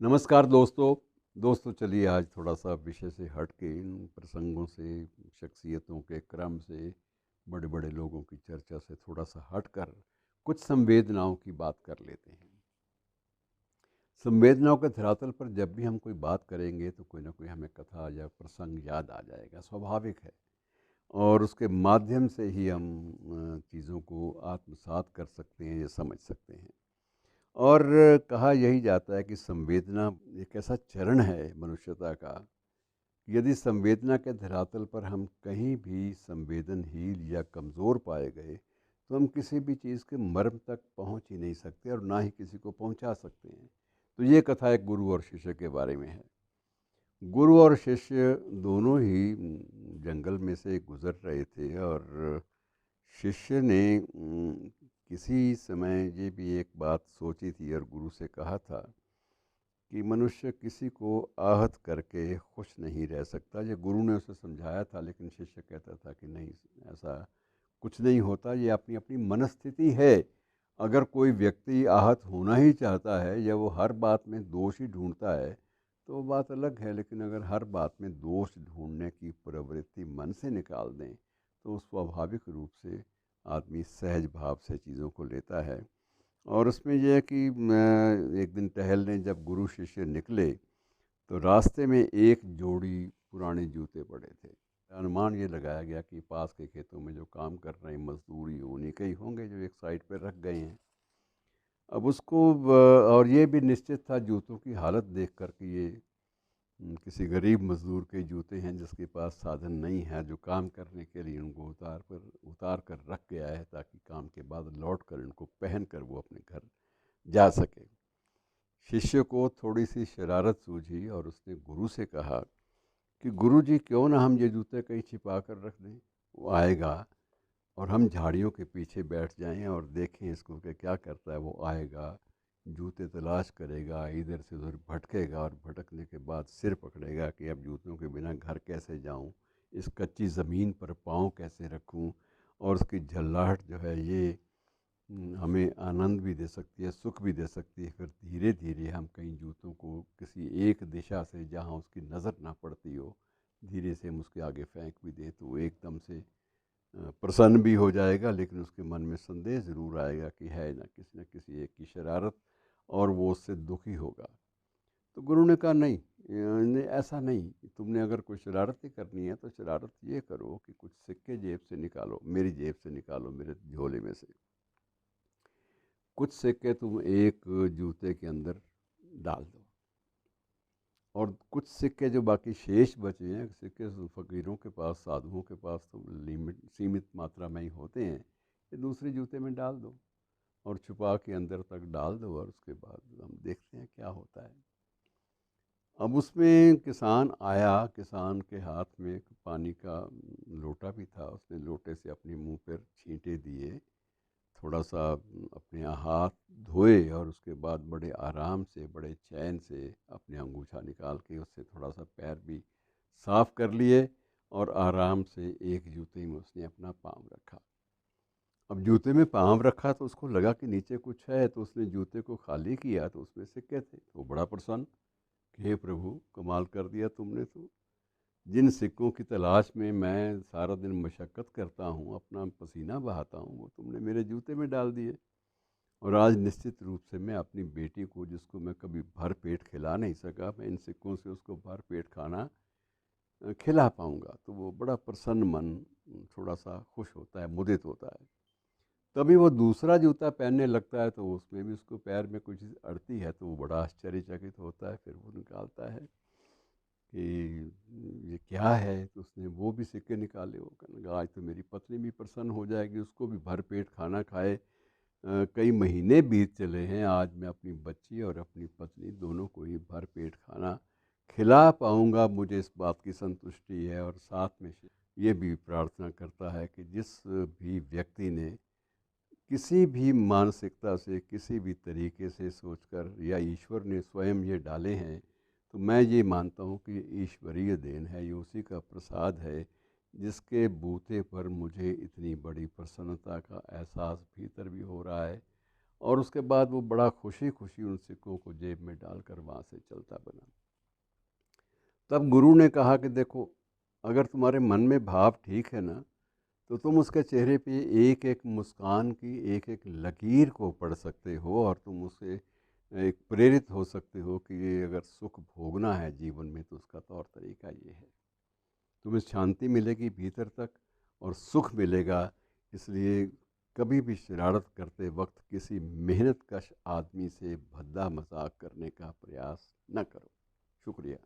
नमस्कार दोस्तों चलिए आज थोड़ा सा विषय से हट के इन प्रसंगों से, शख्सियतों के क्रम से, बड़े बड़े लोगों की चर्चा से थोड़ा सा हट कर कुछ संवेदनाओं की बात कर लेते हैं। संवेदनाओं के धरातल पर जब भी हम कोई बात करेंगे तो कोई ना कोई हमें कथा या प्रसंग याद आ जाएगा, स्वाभाविक है। और उसके माध्यम से ही हम चीज़ों को आत्मसात कर सकते हैं या समझ सकते हैं। और कहा यही जाता है कि संवेदना एक ऐसा चरण है मनुष्यता का, यदि संवेदना के धरातल पर हम कहीं भी संवेदनहीन या कमज़ोर पाए गए तो हम किसी भी चीज़ के मर्म तक पहुंच ही नहीं सकते और ना ही किसी को पहुंचा सकते हैं। तो ये कथा एक गुरु और शिष्य के बारे में है। गुरु और शिष्य दोनों ही जंगल में से गुजर रहे थे और शिष्य ने किसी समय ये भी एक बात सोची थी और गुरु से कहा था कि मनुष्य किसी को आहत करके खुश नहीं रह सकता। ये गुरु ने उसे समझाया था, लेकिन शिष्य कहता था कि नहीं, ऐसा कुछ नहीं होता, ये अपनी अपनी मनस्थिति है। अगर कोई व्यक्ति आहत होना ही चाहता है या वो हर बात में दोष ही ढूंढता है तो वो बात अलग है, लेकिन अगर हर बात में दोष ढूंढने की प्रवृत्ति मन से निकाल दें तो स्वाभाविक रूप से आदमी सहज भाव से चीज़ों को लेता है। और उसमें यह है कि एक दिन टहलने जब गुरु शिष्य निकले तो रास्ते में एक जोड़ी पुराने जूते पड़े थे। अनुमान ये लगाया गया कि पास के खेतों में जो काम कर रहे हैं मजदूर उन्हीं के ही होंगे जो एक साइड पर रख गए हैं। अब उसको और ये भी निश्चित था जूतों की हालत देख कर कि ये किसी गरीब मजदूर के जूते हैं जिसके पास साधन नहीं है, जो काम करने के लिए उनको उतार कर रख गया है ताकि काम के बाद लौट कर इनको पहन कर वो अपने घर जा सके। शिष्य को थोड़ी सी शरारत सूझी और उसने गुरु से कहा कि गुरु जी, क्यों ना हम ये जूते कहीं छिपा कर रख दें, वो आएगा और हम झाड़ियों के पीछे बैठ जाएं और देखें इसको कि क्या करता है। वो आएगा, जूते तलाश करेगा, इधर से उधर भटकेगा और भटकने के बाद सिर पकड़ेगा कि अब जूतों के बिना घर कैसे जाऊं, इस कच्ची ज़मीन पर पाँव कैसे रखूं। और उसकी झल्लाहट जो है ये हमें आनंद भी दे सकती है, सुख भी दे सकती है। फिर धीरे धीरे हम कई जूतों को किसी एक दिशा से जहाँ उसकी नज़र ना पड़ती हो, धीरे से हम उसके आगे फेंक भी दें तो वो एकदम से प्रसन्न भी हो जाएगा, लेकिन उसके मन में संदेह ज़रूर आएगा कि है ना किसी एक की शरारत और वो उससे दुखी होगा। तो गुरु ने कहा नहीं, ऐसा नहीं, तुमने अगर कोई शरारत ही करनी है तो शरारत ये करो कि कुछ सिक्के जेब से निकालो, मेरी जेब से निकालो, मेरे झोले में से कुछ सिक्के तुम एक जूते के अंदर डाल दो और कुछ सिक्के जो बाकी शेष बचे हैं, सिक्के फ़कीरों के पास, साधुओं के पास तो लिमिट सीमित मात्रा में ही होते हैं, ये दूसरे जूते में डाल दो और छुपा के अंदर तक डाल दो और उसके बाद हम देखते हैं क्या होता है। अब उसमें किसान आया, किसान के हाथ में एक पानी का लोटा भी था, उसने लोटे से अपने मुंह पर छींटे दिए, थोड़ा सा अपने हाथ धोए और उसके बाद बड़े आराम से, बड़े चैन से अपने अंगूछा निकाल के उससे थोड़ा सा पैर भी साफ कर लिए और आराम से एक जूते में उसने अपना पाँव रखा। अब जूते में पाँव रखा तो उसको लगा कि नीचे कुछ है, तो उसने जूते को खाली किया तो उसमें सिक्के थे। तो वो बड़ा प्रसन्न कि हे प्रभु, कमाल कर दिया तुमने तो। जिन सिक्कों की तलाश में मैं सारा दिन मशक्क़त करता हूँ, अपना पसीना बहाता हूँ, वो तुमने मेरे जूते में डाल दिए। और आज निश्चित रूप से मैं अपनी बेटी को, जिसको मैं कभी भर पेट खिला नहीं सका, मैं इन सिक्कों से उसको भर पेट खाना खिला पाऊँगा। तो वो बड़ा प्रसन्न मन, थोड़ा सा खुश होता है, मुदित होता है। तभी वो दूसरा जूता पहनने लगता है तो उसमें भी उसको पैर में कुछ अड़ती है, तो वो बड़ा आश्चर्यचकित होता है। फिर वो निकालता है कि ये क्या है, तो उसने वो भी सिक्के निकाले। वो कहने लगा आज तो मेरी पत्नी भी प्रसन्न हो जाएगी, उसको भी भर पेट खाना खाए। कई महीने बीत चले हैं, आज मैं अपनी बच्ची और अपनी पत्नी दोनों को ही भर पेट खाना खिला पाऊँगा, मुझे इस बात की संतुष्टि है। और साथ में ये भी प्रार्थना करता है कि जिस भी व्यक्ति ने किसी भी मानसिकता से, किसी भी तरीके से सोचकर, या ईश्वर ने स्वयं ये डाले हैं, तो मैं ये मानता हूँ कि ये ईश्वरीय देन है, ये उसी का प्रसाद है जिसके बूते पर मुझे इतनी बड़ी प्रसन्नता का एहसास भीतर भी हो रहा है। और उसके बाद वो बड़ा खुशी खुशी उन सिक्कों को जेब में डालकर वहाँ से चलता बना। तब गुरु ने कहा कि देखो, अगर तुम्हारे मन में भाव ठीक है ना, तो तुम उसके चेहरे पे एक एक मुस्कान की एक एक लकीर को पढ़ सकते हो, और तुम उससे एक प्रेरित हो सकते हो कि ये अगर सुख भोगना है जीवन में तो उसका तौर तरीका ये है। तुम्हें शांति मिलेगी भीतर तक और सुख मिलेगा। इसलिए कभी भी शरारत करते वक्त किसी मेहनत कश आदमी से भद्दा मजाक करने का प्रयास न करो। शुक्रिया।